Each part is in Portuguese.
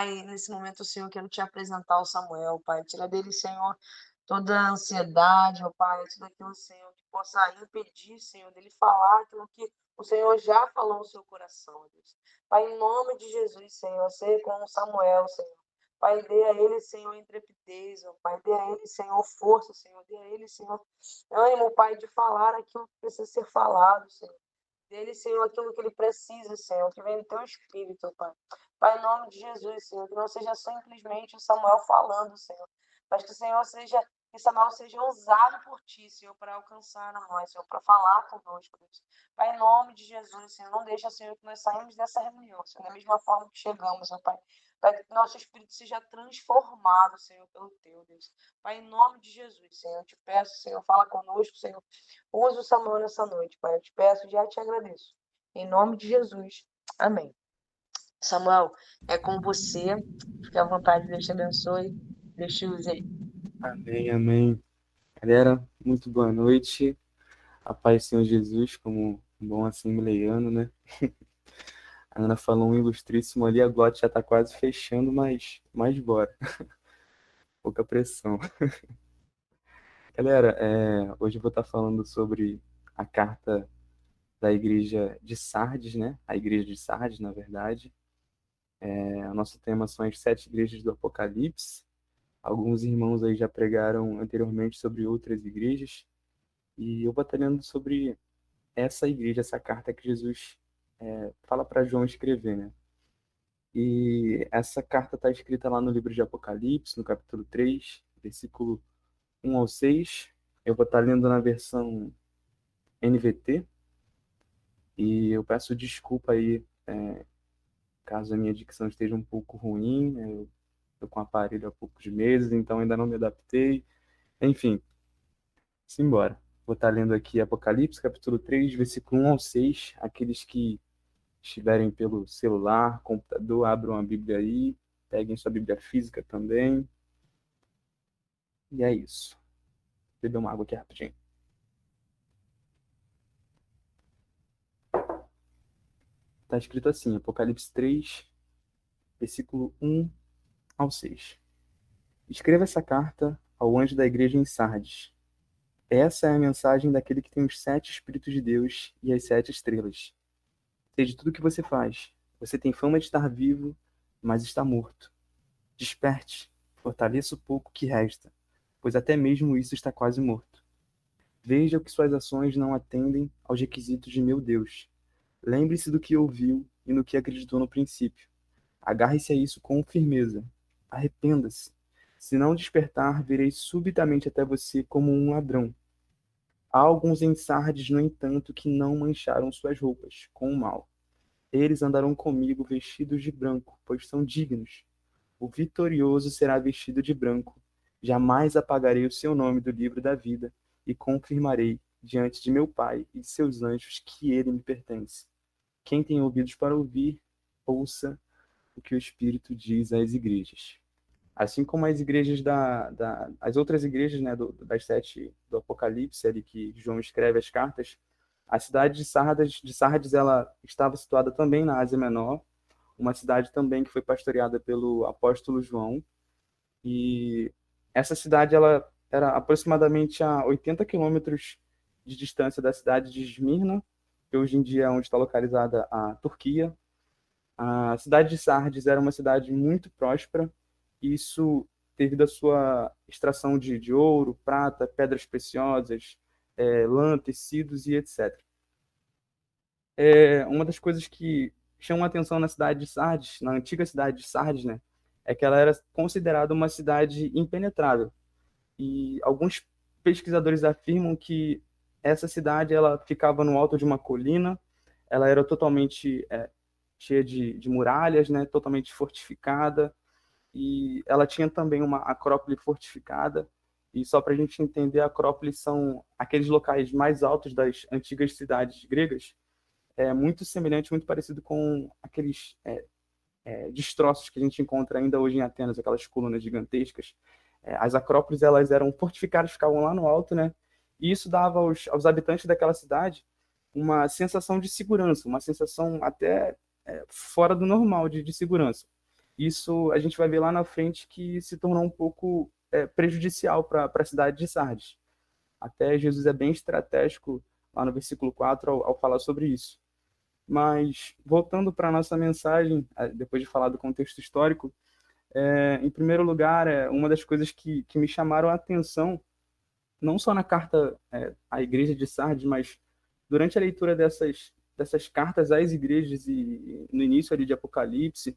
Pai, nesse momento, Senhor, eu quero te apresentar o Samuel, Pai. Tira dele, Senhor, toda a ansiedade, ó Pai, tudo aquilo, Senhor, que possa impedir, Senhor, dele falar aquilo que o Senhor já falou no seu coração, ó Deus. Pai, em nome de Jesus, Senhor, seja com o Samuel, Senhor. Pai, dê a ele, Senhor, intrepidez, ó Pai, dê a ele, Senhor, força, Senhor, dê a ele, Senhor, ânimo, Pai, de falar aquilo que precisa ser falado, Senhor. Dele, Senhor, aquilo que ele precisa, Senhor, que vem do teu espírito, Pai. Pai, em nome de Jesus, Senhor, que não seja simplesmente o Samuel falando, Senhor, mas que o Senhor seja, que Samuel seja usado por ti, Senhor, para alcançar a nós, Senhor, para falar conosco, Deus. Pai, em nome de Jesus, Senhor, não deixa, Senhor, que nós saímos dessa reunião, Senhor, da mesma forma que chegamos, ó Pai. Pai, que nosso espírito seja transformado, Senhor, pelo teu, Deus. Pai, em nome de Jesus, Senhor, eu te peço, Senhor, fala conosco, Senhor. Usa o Samuel nessa noite, Pai. Eu te peço, já te agradeço. Em nome de Jesus. Amém. Samuel, é com você. Fique à vontade, Deus te abençoe. Deus te use aí. Amém, amém. Galera, muito boa noite. A paz do Senhor Jesus, como um bom assembleiano, né? A Ana falou um ilustríssimo ali, a glote já tá quase fechando, mas bora. Pouca pressão. Galera, hoje eu vou estar falando sobre a carta da igreja de Sardes, né? A igreja de Sardes, na verdade. O nosso tema são as 7 igrejas do Apocalipse. Alguns irmãos aí já pregaram anteriormente sobre outras igrejas. E eu vou estar lendo sobre essa igreja, essa carta que Jesus fala para João escrever, né? E essa carta está escrita lá no livro de Apocalipse, no capítulo 3, versículo 1 ao 6. Eu vou estar lendo na versão NVT, e eu peço desculpa aí, caso a minha dicção esteja um pouco ruim, né? Eu estou com o aparelho há poucos meses, então ainda não me adaptei. Enfim, simbora. Vou estar lendo aqui Apocalipse, capítulo 3, versículo 1 ao 6. Aqueles que estiverem pelo celular, computador, abram a Bíblia aí, peguem sua Bíblia física também. E é isso. Vou beber uma água aqui rapidinho. Está escrito assim, Apocalipse 3, versículo 1 ao 6. Escreva essa carta ao anjo da igreja em Sardes. Essa é a mensagem daquele que tem os 7 Espíritos de Deus e as 7 estrelas. Sei de tudo o que você faz. Você tem fama de estar vivo, mas está morto. Desperte, fortaleça o pouco que resta, pois até mesmo isso está quase morto. Veja que suas ações não atendem aos requisitos de meu Deus. Lembre-se do que ouviu e no que acreditou no princípio. Agarre-se a isso com firmeza. Arrependa-se. Se não despertar, virei subitamente até você como um ladrão. Há alguns em Sardes, no entanto, que não mancharam suas roupas com o mal. Eles andarão comigo vestidos de branco, pois são dignos. O vitorioso será vestido de branco. Jamais apagarei o seu nome do livro da vida e confirmarei diante de meu Pai e de seus anjos que ele me pertence. Quem tem ouvidos para ouvir, ouça o que o Espírito diz às igrejas. Assim como as igrejas as outras igrejas, né, das 7 do Apocalipse, ali que João escreve as cartas, a cidade de Sardes, ela estava situada também na Ásia Menor, uma cidade também que foi pastoreada pelo apóstolo João. E essa cidade ela era aproximadamente a 80 quilômetros de distância da cidade de Esmirna, que hoje em dia é onde está localizada a Turquia. A cidade de Sardes era uma cidade muito próspera, e isso devido à sua extração de ouro, prata, pedras preciosas, lã, tecidos e etc. Uma das coisas que chama a atenção na cidade de Sardes, na antiga cidade de Sardes, né, é que ela era considerada uma cidade impenetrável. E alguns pesquisadores afirmam que essa cidade ela ficava no alto de uma colina, ela era totalmente cheia de muralhas, né, totalmente fortificada, e ela tinha também uma acrópole fortificada. E só para a gente entender, a acrópole são aqueles locais mais altos das antigas cidades gregas, muito semelhante, muito parecido com aqueles destroços que a gente encontra ainda hoje em Atenas, aquelas colunas gigantescas. As acrópolis elas eram fortificadas, ficavam lá no alto, né? E isso dava aos habitantes daquela cidade uma sensação de segurança, uma sensação até fora do normal de segurança. isso a gente vai ver lá na frente que se tornou um pouco prejudicial para a cidade de Sardes. Até Jesus é bem estratégico lá no versículo 4 ao falar sobre isso. Mas, voltando para a nossa mensagem, depois de falar do contexto histórico, em primeiro lugar, uma das coisas que me chamaram a atenção, não só na carta à igreja de Sardes, mas durante a leitura dessas cartas às igrejas e no início ali de Apocalipse,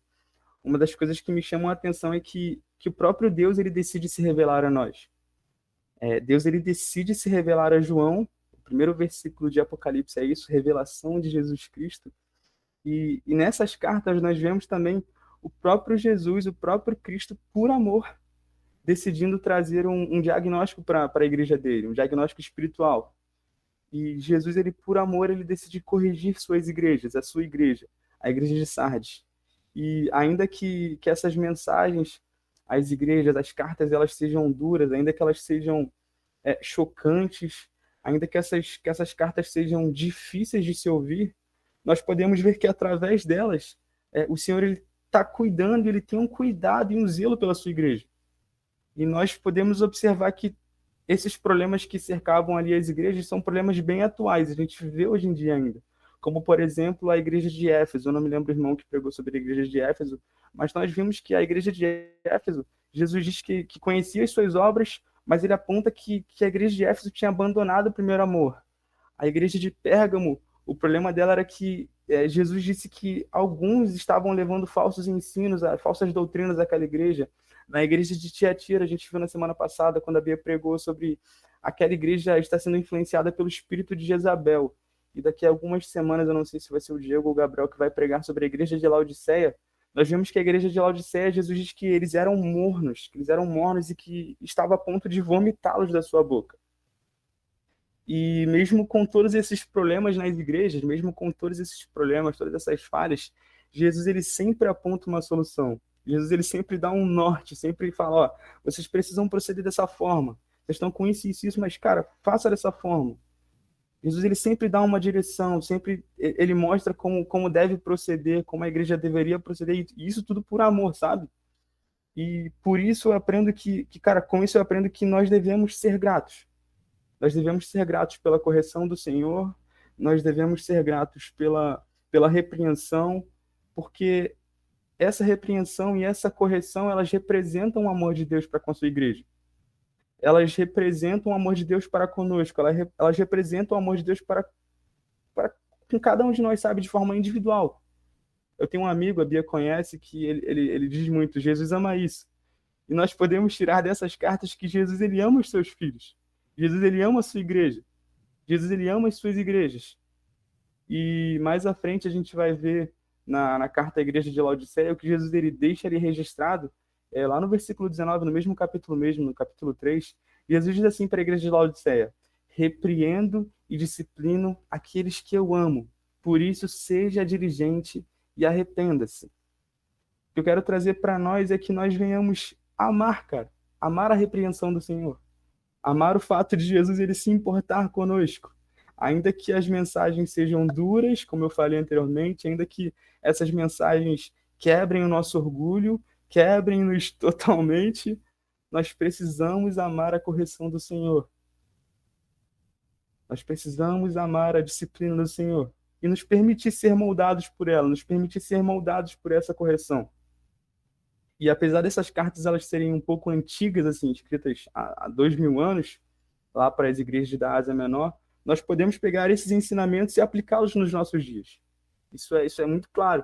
uma das coisas que me chamam a atenção é que o próprio Deus ele decide se revelar a nós. Deus ele decide se revelar a João. O primeiro versículo de Apocalipse é isso, revelação de Jesus Cristo. E nessas cartas nós vemos também o próprio Jesus, o próprio Cristo, por amor, decidindo trazer um diagnóstico para a igreja dele, um diagnóstico espiritual. E Jesus, ele por amor, ele decide corrigir suas igrejas, a sua igreja, a igreja de Sardes. E ainda que essas mensagens às igrejas, as cartas, elas sejam duras, ainda que elas sejam chocantes, ainda que essas cartas sejam difíceis de se ouvir, nós podemos ver que através delas, o Senhor ele está cuidando, ele tem um cuidado e um zelo pela sua igreja. E nós podemos observar que esses problemas que cercavam ali as igrejas são problemas bem atuais, a gente vê hoje em dia ainda. Como, por exemplo, a igreja de Éfeso. Eu não me lembro o irmão que pregou sobre a igreja de Éfeso, mas nós vimos que a igreja de Éfeso, Jesus diz que conhecia as suas obras, mas ele aponta que a igreja de Éfeso tinha abandonado o primeiro amor. A igreja de Pérgamo, o problema dela era que Jesus disse que alguns estavam levando falsos ensinos, falsas doutrinas àquela igreja. Na igreja de Tiatira, a gente viu na semana passada, quando a Bia pregou sobre aquela igreja está sendo influenciada pelo espírito de Jezabel. E daqui a algumas semanas, eu não sei se vai ser o Diego ou o Gabriel que vai pregar sobre a igreja de Laodiceia, nós vimos que a igreja de Laodiceia, Jesus diz que eles eram mornos e que estava a ponto de vomitá-los da sua boca. E mesmo com todos esses problemas nas igrejas, mesmo com todos esses problemas, todas essas falhas, Jesus ele sempre aponta uma solução. Jesus ele sempre dá um norte, sempre fala, ó, vocês precisam proceder dessa forma. Vocês estão com isso, isso, isso, mas cara, faça dessa forma. Jesus ele sempre dá uma direção, sempre ele mostra como deve proceder, como a igreja deveria proceder, e isso tudo por amor, sabe? E por isso eu aprendo cara, com isso eu aprendo que nós devemos ser gratos. Nós devemos ser gratos pela correção do Senhor, nós devemos ser gratos pela repreensão, porque essa repreensão e essa correção, elas representam o amor de Deus para com a sua igreja. Elas representam o amor de Deus para conosco, elas representam o amor de Deus para com cada um de nós, sabe, de forma individual. Eu tenho um amigo, a Bia conhece, que ele diz muito, Jesus ama isso. E nós podemos tirar dessas cartas que Jesus ele ama os seus filhos. Jesus ele ama a sua igreja. Jesus ele ama as suas igrejas. E mais à frente a gente vai ver na carta à igreja de Laodiceia o que Jesus ele deixa ali registrado, lá no versículo 19, no mesmo capítulo mesmo, no capítulo 3, Jesus diz assim para a igreja de Laodiceia: repreendo e disciplino aqueles que eu amo, por isso seja diligente e arrependa-se. O que eu quero trazer para nós é que nós venhamos amar, cara, amar a repreensão do Senhor, amar o fato de Jesus ele se importar conosco, ainda que as mensagens sejam duras, como eu falei anteriormente, ainda que essas mensagens quebrem o nosso orgulho, quebrem-nos totalmente, nós precisamos amar a correção do Senhor. Nós precisamos amar a disciplina do Senhor e nos permitir ser moldados por ela, nos permitir ser moldados por essa correção. E apesar dessas cartas elas serem um pouco antigas, assim, escritas há 2000 anos, lá para as igrejas da Ásia Menor, nós podemos pegar esses ensinamentos e aplicá-los nos nossos dias. Isso é muito claro.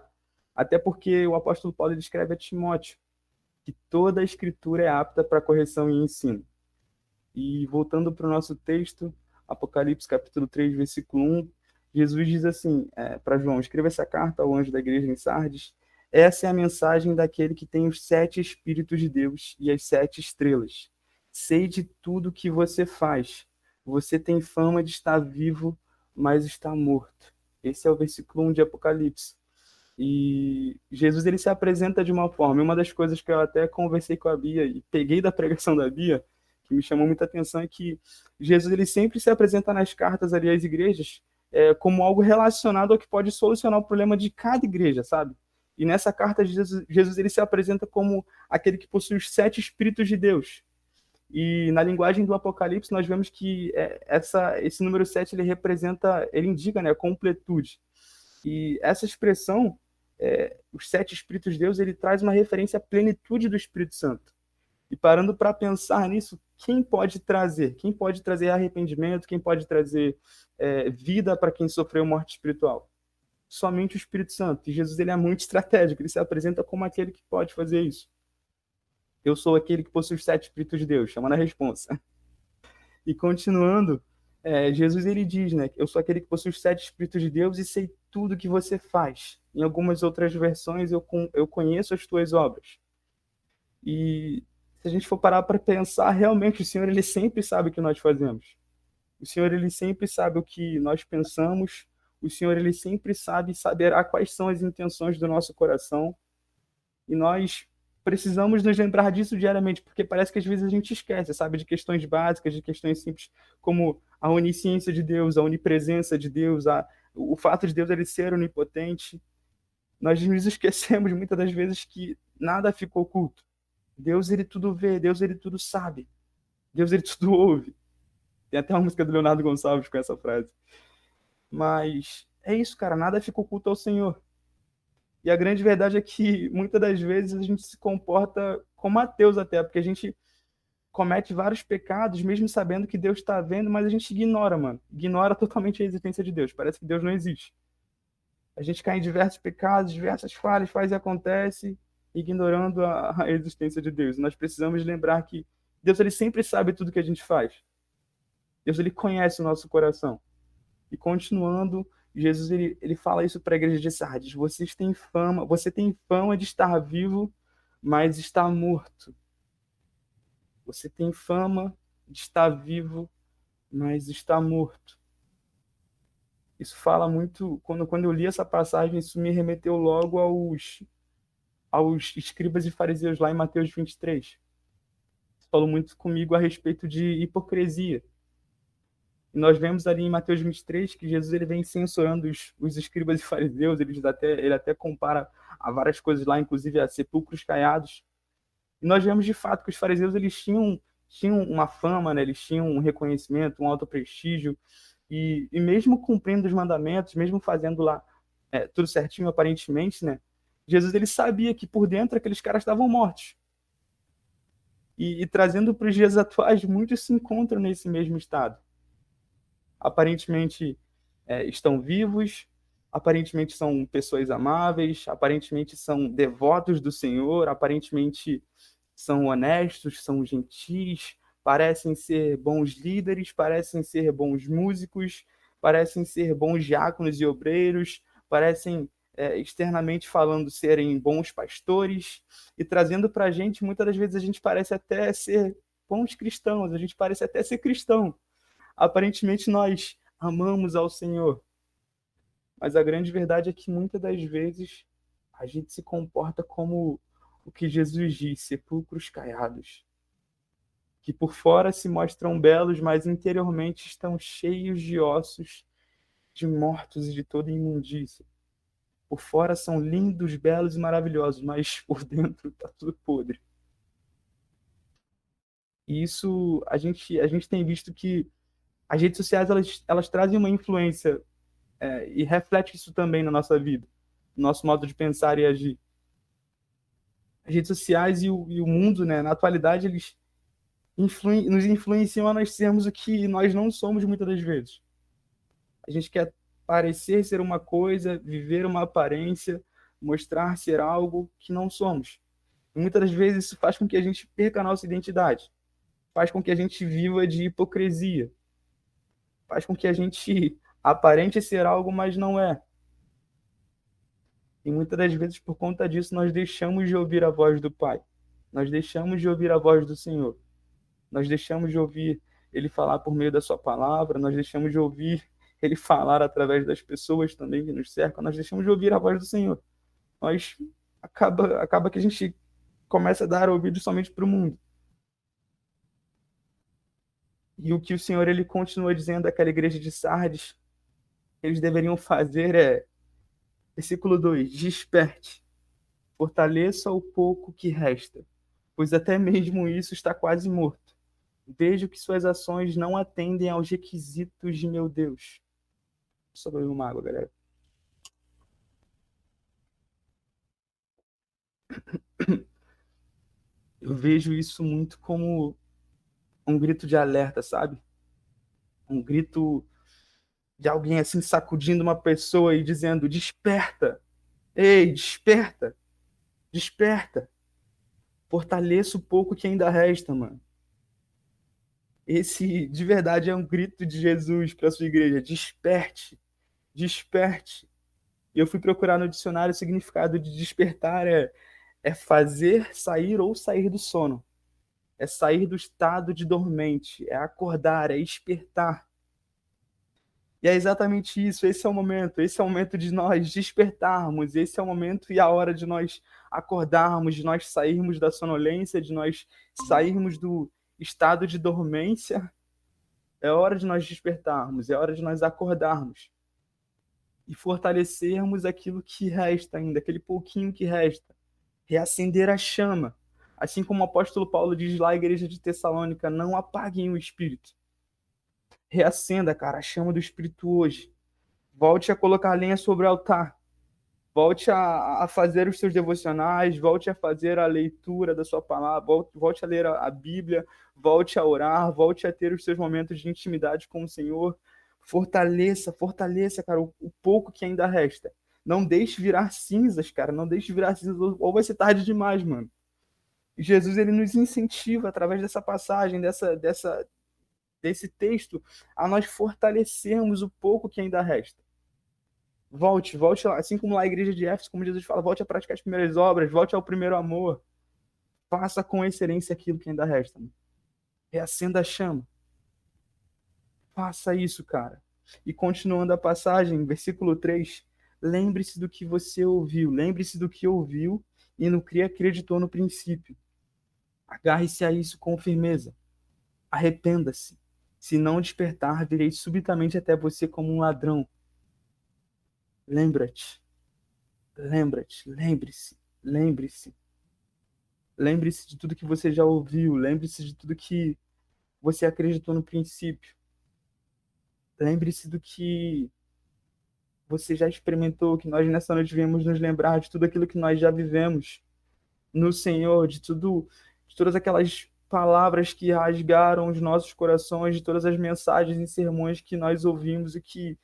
Até porque o apóstolo Paulo escreve a Timóteo que toda a escritura é apta para correção e ensino. E voltando para o nosso texto, Apocalipse capítulo 3, versículo 1, Jesus diz assim para João: escreva essa carta ao anjo da igreja em Sardes. Essa é a mensagem daquele que tem os 7 Espíritos de Deus e as 7 estrelas. Sei de tudo que você faz. Você tem fama de estar vivo, mas está morto. Esse é o versículo 1 de Apocalipse. E Jesus ele se apresenta de uma forma. E uma das coisas que eu até conversei com a Bia e peguei da pregação da Bia, que me chamou muita atenção, é que Jesus ele sempre se apresenta nas cartas ali às igrejas como algo relacionado ao que pode solucionar o problema de cada igreja, sabe? E nessa carta, Jesus ele se apresenta como aquele que possui os 7 Espíritos de Deus. E na linguagem do Apocalipse, nós vemos que esse número 7 ele representa, ele indica, né, a completude. E essa expressão, os 7 Espíritos de Deus, ele traz uma referência à plenitude do Espírito Santo. E parando para pensar nisso, quem pode trazer? Quem pode trazer arrependimento? Quem pode trazer vida para quem sofreu morte espiritual? Somente o Espírito Santo. E Jesus ele é muito estratégico, ele se apresenta como aquele que pode fazer isso. Eu sou aquele que possui os 7 Espíritos de Deus, chamando a responsa. E continuando, Jesus ele diz, né, eu sou aquele que possui os 7 Espíritos de Deus e sei tudo que você faz. Em algumas outras versões, eu conheço as tuas obras. E se a gente for parar para pensar, realmente o Senhor ele sempre sabe o que nós fazemos. O Senhor ele sempre sabe o que nós pensamos. O Senhor ele sempre sabe e saberá quais são as intenções do nosso coração. E nós precisamos nos lembrar disso diariamente, porque parece que às vezes a gente esquece, sabe, de questões básicas, de questões simples, como a onisciência de Deus, a onipresença de Deus, o fato de Deus ele ser onipotente. Nós nos esquecemos muitas das vezes que nada fica oculto. Deus ele tudo vê, Deus ele tudo sabe, Deus ele tudo ouve. Tem até uma música do Leonardo Gonçalves com essa frase. Mas é isso, cara, nada fica oculto ao Senhor. E a grande verdade é que muitas das vezes a gente se comporta como ateus até, porque a gente comete vários pecados, mesmo sabendo que Deus está vendo, mas a gente ignora, mano. Ignora totalmente a existência de Deus. Parece que Deus não existe. A gente cai em diversos pecados, diversas falhas, faz e acontece, ignorando a existência de Deus. Nós precisamos lembrar que Deus ele sempre sabe tudo que a gente faz. Deus ele conhece o nosso coração. E continuando, Jesus ele fala isso para a igreja de Sardes: você tem fama de estar vivo, mas está morto. Você tem fama de estar vivo, mas está morto. Isso fala muito, quando eu li essa passagem, isso me remeteu logo aos escribas e fariseus lá em Mateus 23. Isso falou muito comigo a respeito de hipocrisia. E nós vemos ali em Mateus 23 que Jesus ele vem censurando os escribas e fariseus, ele até compara a várias coisas lá, inclusive a sepulcros caiados. E nós vemos de fato que os fariseus eles tinham uma fama, né? Eles tinham um reconhecimento, um alto prestígio, e mesmo cumprindo os mandamentos, mesmo fazendo lá tudo certinho aparentemente, né? Jesus ele sabia que por dentro aqueles caras estavam mortos. E trazendo para os dias atuais, muitos se encontram nesse mesmo estado. Aparentemente estão vivos, aparentemente são pessoas amáveis, aparentemente são devotos do Senhor, aparentemente são honestos, são gentis, parecem ser bons líderes, parecem ser bons músicos, parecem ser bons diáconos e obreiros, parecem, externamente falando, serem bons pastores, e trazendo para a gente, muitas das vezes a gente parece até ser bons cristãos, a gente parece até ser cristão. Aparentemente nós amamos ao Senhor, mas a grande verdade é que muitas das vezes a gente se comporta como o que Jesus diz, sepulcros caiados, que por fora se mostram belos, mas interiormente estão cheios de ossos, de mortos e de toda imundícia. Por fora são lindos, belos e maravilhosos, mas por dentro está tudo podre. E isso a gente tem visto que as redes sociais elas trazem uma influência e reflete isso também na nossa vida, no nosso modo de pensar e agir. As redes sociais e o mundo, né, na atualidade, eles nos influenciam a nós sermos o que nós não somos muitas das vezes. A gente quer parecer ser uma coisa, viver uma aparência, mostrar ser algo que não somos. E muitas das vezes isso faz com que a gente perca a nossa identidade, faz com que a gente viva de hipocrisia, faz com que a gente aparente ser algo, mas não é. E muitas das vezes, por conta disso, nós deixamos de ouvir a voz do Pai. Nós deixamos de ouvir a voz do Senhor. Nós deixamos de ouvir Ele falar por meio da sua palavra. Nós deixamos de ouvir Ele falar através das pessoas também que nos cercam. Nós deixamos de ouvir a voz do Senhor. Nós acaba que a gente começa a dar ouvido somente para o mundo. E o que o Senhor ele continua dizendo àquela igreja de Sardes, eles deveriam fazer versículo 2, desperte. Fortaleça o pouco que resta, pois até mesmo isso está quase morto. Vejo que suas ações não atendem aos requisitos de meu Deus. Só beber uma água, galera. Eu vejo isso muito como um grito de alerta, sabe? Um grito de alguém assim sacudindo uma pessoa e dizendo: desperta! Ei, desperta! Desperta! Fortaleça o pouco que ainda resta, mano. Esse de verdade é um grito de Jesus para sua igreja: desperte! Desperte! E eu fui procurar no dicionário o significado de despertar é fazer sair ou sair do sono. É sair do estado de dormente, é acordar, é despertar. E é exatamente isso, esse é o momento de nós despertarmos, esse é o momento e a hora de nós acordarmos, de nós sairmos da sonolência, de nós sairmos do estado de dormência. É hora de nós despertarmos, é hora de nós acordarmos e fortalecermos aquilo que resta ainda, aquele pouquinho que resta, reacender a chama. Assim como o apóstolo Paulo diz lá à igreja de Tessalônica: não apaguem o espírito. Reacenda, cara, a chama do espírito hoje. Volte a colocar lenha sobre o altar. Volte a fazer os seus devocionais, volte a fazer a leitura da sua palavra, volte a ler a Bíblia, volte a orar, volte a ter os seus momentos de intimidade com o Senhor. Fortaleça, fortaleça, cara, o pouco que ainda resta. Não deixe virar cinzas, cara, não deixe virar cinzas, ou vai ser tarde demais, mano. E Jesus, ele nos incentiva, através dessa passagem, desse texto, a nós fortalecermos o pouco que ainda resta. Volte lá, assim como lá a igreja de Éfeso, como Jesus fala, volte a praticar as primeiras obras, volte ao primeiro amor. Faça com excelência aquilo que ainda resta. Mano. Reacenda a chama. Faça isso, cara. E continuando a passagem, versículo 3, lembre-se do que você ouviu, lembre-se do que ouviu e no que acreditou no princípio. Agarre-se a isso com firmeza. Arrependa-se. Se não despertar, virei subitamente até você como um ladrão. Lembra-te, lembra-te, lembre-se, lembre-se. Lembre-se de tudo que você já ouviu, lembre-se de tudo que você acreditou no princípio. Lembre-se do que você já experimentou, que nós nessa noite viemos nos lembrar de tudo aquilo que nós já vivemos no Senhor, de todas aquelas palavras que rasgaram os nossos corações, de todas as mensagens e sermões que nós ouvimos e que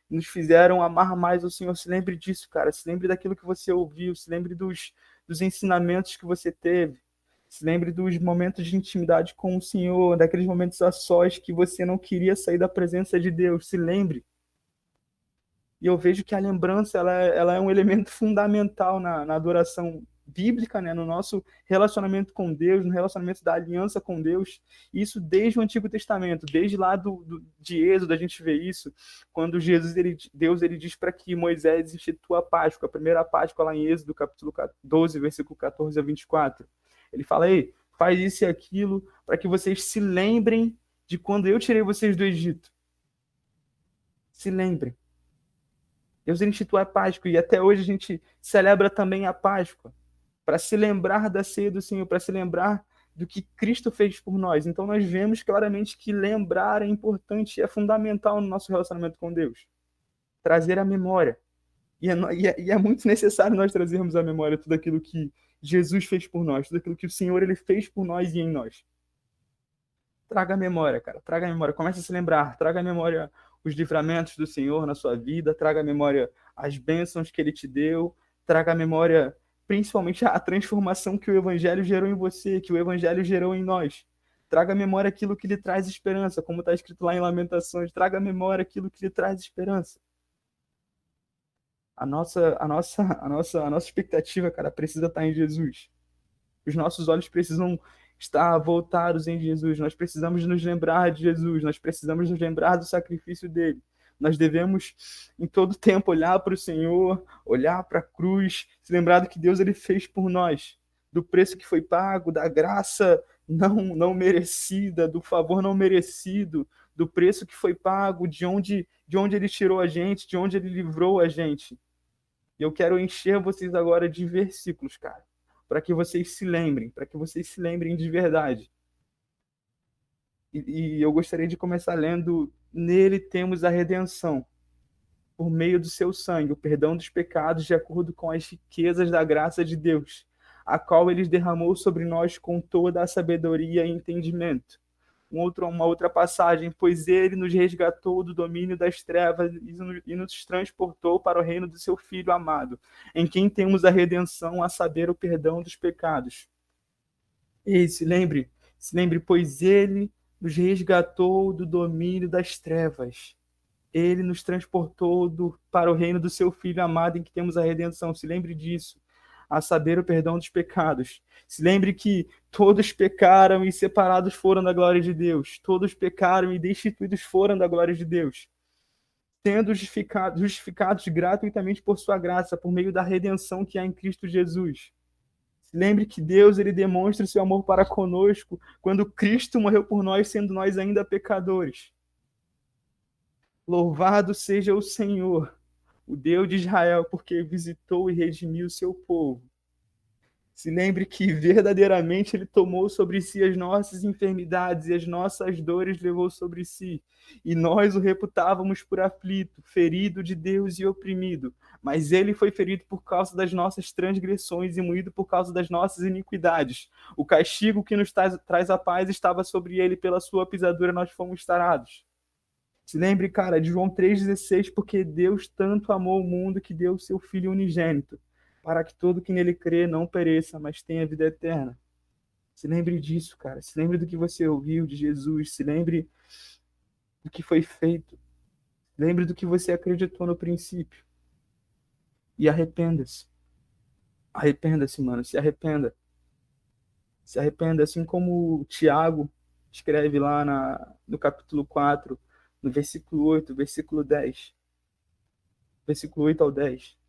nos fizeram amar mais o Senhor. Se lembre disso, cara. Se lembre daquilo que você ouviu. Se lembre dos ensinamentos que você teve. Se lembre dos momentos de intimidade com o Senhor, daqueles momentos a sós que você não queria sair da presença de Deus. Se lembre. E eu vejo que a lembrança ela é um elemento fundamental na adoração bíblica, né? No nosso relacionamento com Deus, no relacionamento da aliança com Deus. Isso desde o Antigo Testamento, desde lá de Êxodo, a gente vê isso, quando Deus ele diz para que Moisés institua a Páscoa, a primeira Páscoa lá em Êxodo, capítulo 12, versículo 14 a 24. Ele fala: ei, faz isso e aquilo para que vocês se lembrem de quando eu tirei vocês do Egito. Se lembrem. Deus institui a Páscoa e até hoje a gente celebra também a Páscoa para se lembrar da ceia do Senhor, para se lembrar do que Cristo fez por nós. Então nós vemos claramente que lembrar é importante e é fundamental no nosso relacionamento com Deus. Trazer a memória. E é muito necessário nós trazermos à memória tudo aquilo que Jesus fez por nós, tudo aquilo que o Senhor ele fez por nós e em nós. Traga a memória, cara. Traga a memória. Comece a se lembrar. Traga a memória os livramentos do Senhor na sua vida. Traga a memória as bênçãos que Ele te deu. Traga a memória, principalmente, a transformação que o Evangelho gerou em você, que o Evangelho gerou em nós. Traga a memória aquilo que lhe traz esperança, como está escrito lá em Lamentações. Traga a memória aquilo que lhe traz esperança. A nossa expectativa, cara, precisa estar em Jesus. Os nossos olhos precisam estar voltados em Jesus. Nós precisamos nos lembrar de Jesus. Nós precisamos nos lembrar do sacrifício dele. Nós devemos, em todo tempo, olhar para o Senhor, olhar para a cruz, se lembrar do que Deus ele fez por nós, do preço que foi pago, da graça não merecida, do favor não merecido, do preço que foi pago, de onde ele tirou a gente, de onde ele livrou a gente. E eu quero encher vocês agora de versículos, cara, para que vocês se lembrem, para que vocês se lembrem de verdade. E eu gostaria de começar lendo: nele temos a redenção, por meio do seu sangue, o perdão dos pecados, de acordo com as riquezas da graça de Deus, a qual ele derramou sobre nós com toda a sabedoria e entendimento. Uma outra passagem: pois ele nos resgatou do domínio das trevas e nos transportou para o reino do seu Filho amado, em quem temos a redenção, a saber, o perdão dos pecados. E se lembre, pois ele nos resgatou do domínio das trevas. Ele nos transportou para o reino do seu Filho amado, em que temos a redenção. Se lembre disso, a saber, o perdão dos pecados. Se lembre que todos pecaram e separados foram da glória de Deus. Todos pecaram e destituídos foram da glória de Deus, sendo justificados gratuitamente por sua graça, por meio da redenção que há em Cristo Jesus. Se lembre que Deus, ele demonstra o seu amor para conosco quando Cristo morreu por nós, sendo nós ainda pecadores. Louvado seja o Senhor, o Deus de Israel, porque visitou e redimiu o seu povo. Se lembre que verdadeiramente ele tomou sobre si as nossas enfermidades e as nossas dores levou sobre si. E nós o reputávamos por aflito, ferido de Deus e oprimido. Mas ele foi ferido por causa das nossas transgressões e moído por causa das nossas iniquidades. O castigo que nos traz a paz estava sobre ele, pela sua pisadura nós fomos sarados. Se lembre, cara, de João 3,16, porque Deus tanto amou o mundo que deu o seu Filho unigênito, para que todo que nele crê não pereça, mas tenha vida eterna. Se lembre disso, cara. Se lembre do que você ouviu de Jesus. Se lembre do que foi feito. Lembre do que você acreditou no princípio. E arrependa-se. Arrependa-se, mano. Se arrependa. Se arrependa, assim como Tiago escreve lá no capítulo 4, no versículo 8, versículo 10. Versículo 8 ao 10.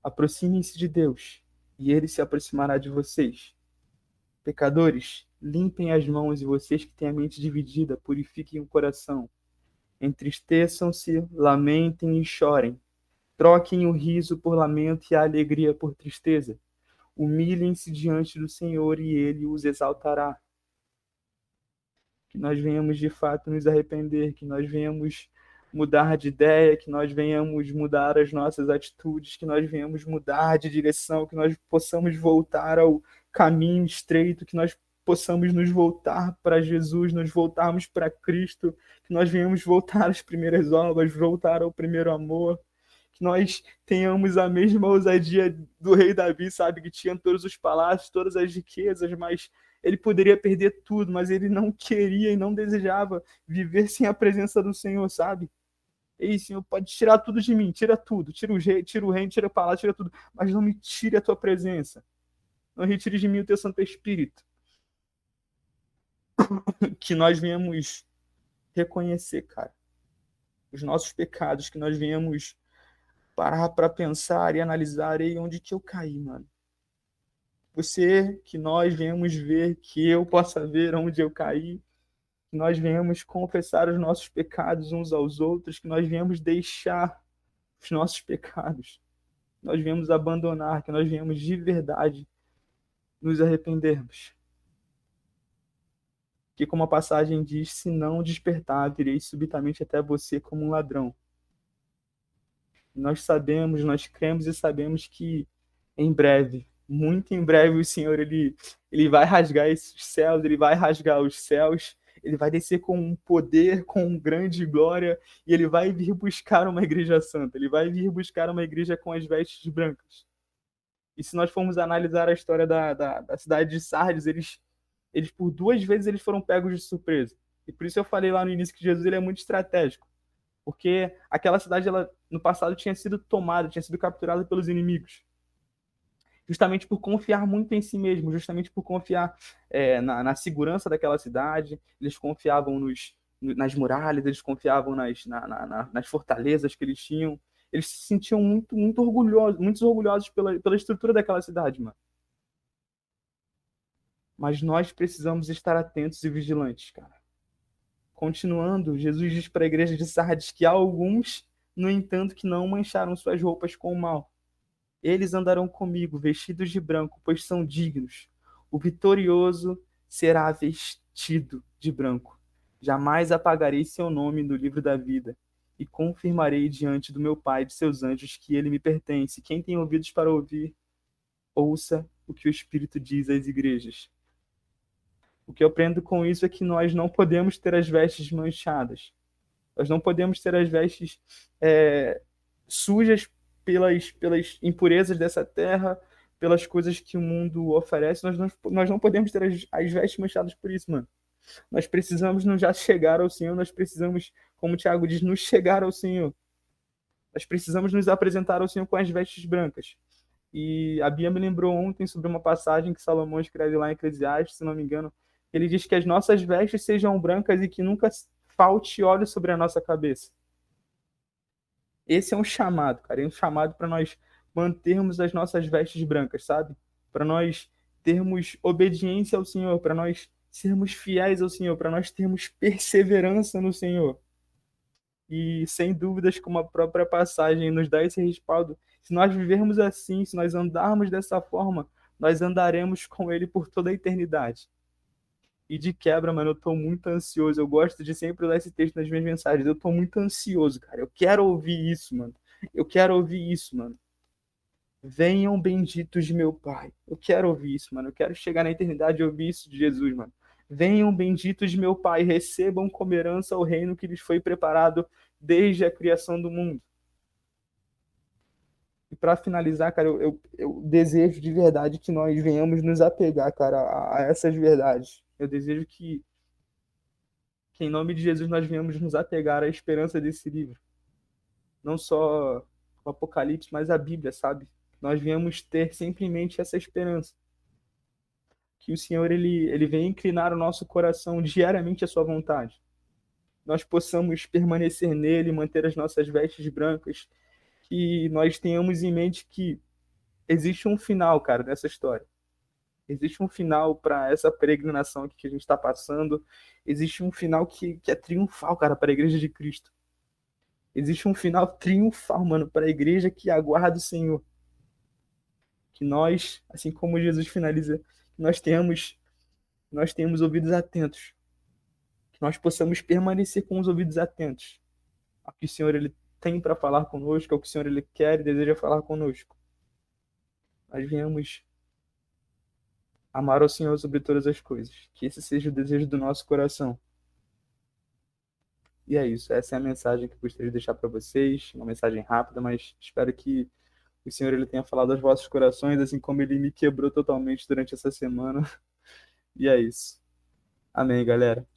Aproximem-se de Deus, e ele se aproximará de vocês. Pecadores, limpem as mãos, e vocês que têm a mente dividida, purifiquem o coração. Entristeçam-se, lamentem e chorem. Troquem o riso por lamento e a alegria por tristeza. Humilhem-se diante do Senhor, e ele os exaltará. Que nós venhamos de fato nos arrepender, que nós venhamos mudar de ideia, que nós venhamos mudar as nossas atitudes, que nós venhamos mudar de direção, que nós possamos voltar ao caminho estreito, que nós possamos nos voltar para Jesus, nos voltarmos para Cristo, que nós venhamos voltar às primeiras obras, voltar ao primeiro amor, que nós tenhamos a mesma ousadia do rei Davi, sabe, que tinha todos os palácios, todas as riquezas, mas ele poderia perder tudo, mas ele não queria e não desejava viver sem a presença do Senhor, sabe? Ei, Senhor, pode tirar tudo de mim, tira tudo, tira o reino, tira o palácio, tira tudo, mas não me tire a tua presença. Não retire de mim o teu Santo Espírito. Que nós venhamos reconhecer, cara, os nossos pecados, que nós venhamos parar para pensar e analisar aí onde que eu caí, mano. Que nós venhamos ver, que eu possa ver onde eu caí, que nós venhamos confessar os nossos pecados uns aos outros, que nós venhamos deixar os nossos pecados, que nós venhamos abandonar, que nós venhamos de verdade nos arrependermos. Que, como a passagem diz, se não despertar, virei subitamente até você como um ladrão. Nós sabemos, nós cremos e sabemos que em breve, muito em breve, o Senhor ele vai rasgar esses céus, ele vai rasgar os céus, ele vai descer com um poder, com um grande glória, e ele vai vir buscar uma igreja santa, ele vai vir buscar uma igreja com as vestes brancas. E se nós formos analisar a história da cidade de Sardes, eles por duas vezes eles foram pegos de surpresa. E por isso eu falei lá no início que Jesus ele é muito estratégico. Porque aquela cidade, ela, no passado, tinha sido tomada, tinha sido capturada pelos inimigos. Justamente por confiar muito em si mesmo, justamente por confiar na segurança daquela cidade. Eles confiavam nas muralhas, eles confiavam nas fortalezas que eles tinham. Eles se sentiam muito orgulhosos pela estrutura daquela cidade, mano. Mas nós precisamos estar atentos e vigilantes, cara. Continuando, Jesus diz para a igreja de Sardes que há alguns, no entanto, que não mancharam suas roupas com o mal. Eles andarão comigo, vestidos de branco, pois são dignos. O vitorioso será vestido de branco. Jamais apagarei seu nome no livro da vida, e confirmarei diante do meu Pai e de seus anjos que ele me pertence. Quem tem ouvidos para ouvir, ouça o que o Espírito diz às igrejas. O que eu aprendo com isso é que nós não podemos ter as vestes manchadas. Nós não podemos ter as vestes sujas pelas impurezas dessa terra, pelas coisas que o mundo oferece. Nós não podemos ter as vestes manchadas por isso, mano. Nós precisamos nos já chegar ao Senhor, nós precisamos, como o Tiago diz, nos chegar ao Senhor. Nós precisamos nos apresentar ao Senhor com as vestes brancas. E a Bia me lembrou ontem sobre uma passagem que Salomão escreve lá em Eclesiastes, se não me engano. Ele diz que as nossas vestes sejam brancas e que nunca falte óleo sobre a nossa cabeça. Esse é um chamado, cara. É um chamado para nós mantermos as nossas vestes brancas, sabe? Para nós termos obediência ao Senhor, para nós sermos fiéis ao Senhor, para nós termos perseverança no Senhor. E sem dúvidas, como a própria passagem nos dá esse respaldo, se nós vivermos assim, se nós andarmos dessa forma, nós andaremos com Ele por toda a eternidade. E de quebra, mano, eu tô muito ansioso. Eu gosto de sempre ler esse texto nas minhas mensagens. Eu tô muito ansioso, cara. Eu quero ouvir isso, mano. Eu quero ouvir isso, mano. Venham benditos de meu Pai. Eu quero ouvir isso, mano. Eu quero chegar na eternidade e ouvir isso de Jesus, mano. Venham benditos de meu Pai, recebam como herança o reino que lhes foi preparado desde a criação do mundo. E para finalizar, cara, eu desejo de verdade que nós venhamos nos apegar, cara, a essas verdades. Eu desejo que em nome de Jesus nós venhamos nos apegar à esperança desse livro. Não só o Apocalipse, mas a Bíblia, sabe? Nós venhamos ter sempre em mente essa esperança. Que o Senhor, ele vem inclinar o nosso coração diariamente à sua vontade. Nós possamos permanecer nele, manter as nossas vestes brancas, que nós tenhamos em mente que existe um final, cara, nessa história. Existe um final para essa peregrinação que a gente está passando. Existe um final que é triunfal, cara, para a Igreja de Cristo. Existe um final triunfal, mano, para a igreja que aguarda o Senhor. Que nós, assim como Jesus finaliza, nós tenhamos ouvidos atentos. Que nós possamos permanecer com os ouvidos atentos ao que o Senhor ele tem para falar conosco, ao que o Senhor ele quer e deseja falar conosco. Nós venhamos amar ao Senhor sobre todas as coisas. Que esse seja o desejo do nosso coração. E é isso. Essa é a mensagem que eu gostaria de deixar para vocês. Uma mensagem rápida, mas espero que o Senhor ele tenha falado aos vossos corações, assim como ele me quebrou totalmente durante essa semana. E é isso. Amém, galera.